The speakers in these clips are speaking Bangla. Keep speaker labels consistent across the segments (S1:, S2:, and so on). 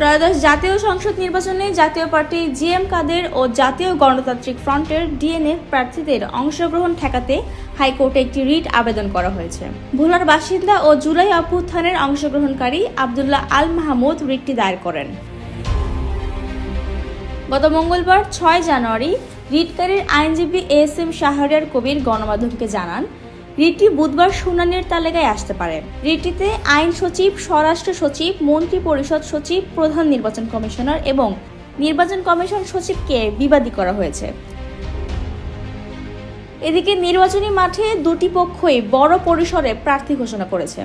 S1: ত্রয়োদশ জাতীয় সংসদ নির্বাচনে জাতীয় পার্টি জিএম কাদের ও জাতীয় গণতান্ত্রিক ফ্রন্টের ডিএনএফ প্রার্থীদের অংশগ্রহণ ঠেকাতে হাইকোর্টে একটি রিট আবেদন করা হয়েছে। ভোলার বাসিন্দা ও জুলাই অভ্যুত্থানের অংশগ্রহণকারী আব্দুল্লাহ আল মাহমুদ রিটটি দায়ের করেন। গত মঙ্গলবার ৬ জানুয়ারি রিটকারীর আইনজীবী এস.এম. শাহরিয়ার কবির গণমাধ্যমকে জানান, রিটটি বুধবার শুনানির তালিকায় আসতে পারে। রিটটিতে আইন সচিব, স্বরাষ্ট্র সচিব, মন্ত্রী পরিষদ সচিব, প্রধান নির্বাচন কমিশনার এবং নির্বাচন কমিশন সচিবকে বিবাদী করা হয়েছে। এদিকে নির্বাচনী মাঠে দুটি পক্ষই বড় পরিসরে প্রার্থী ঘোষণা করেছে।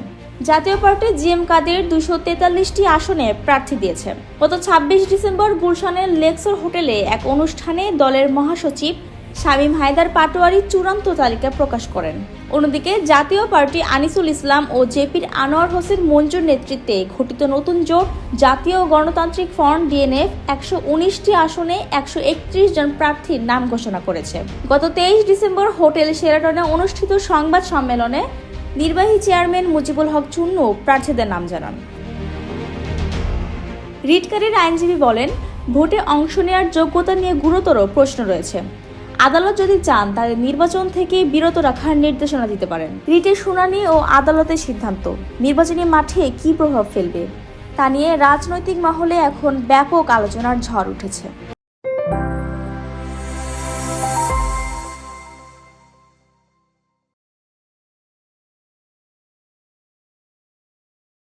S1: জাতীয় পার্টি জিএম কাদের 243টি আসনে প্রার্থী দিয়েছে। গত ২৬ ডিসেম্বর গুলশানের লেক্সর হোটেলে এক অনুষ্ঠানে দলের মহাসচিব শামীম হায়দার পাটোয়ারি চূড়ান্ত তালিকা প্রকাশ করেন। অন্যদিকে জাতীয় পার্টি আনিসুল ইসলাম ও জেপির আনোয়ার হোসেন মঞ্জুর নেতৃত্বে গঠিত নতুন জোট জাতীয় গণতান্ত্রিক ফ্রন্ট ডিএনএফ ১১৯টি আসনে ১৩১ জন প্রার্থীর নাম ঘোষণা করেছে। গত ২৩ ডিসেম্বর হোটেল শেরাটনে অনুষ্ঠিত সংবাদ সম্মেলনে নির্বাহী চেয়ারম্যান মুজিবুল হক চুন্নু প্রার্থীদের নাম জানান। রিটকারীর আইনজীবী বলেন, ভোটে অংশ নেওয়ার যোগ্যতা নিয়ে গুরুতর প্রশ্ন রয়েছে। আদালত যদি চান তাদের নির্বাচন থেকে বিরত রাখার নির্দেশনা দিতে পারেন। রিটের শুনানি ও আদালতের সিদ্ধান্ত নির্বাচনী মাঠে কী প্রভাব ফেলবে তা নিয়ে রাজনৈতিক মহলে এখন ব্যাপক আলোচনার ঝড় উঠেছে।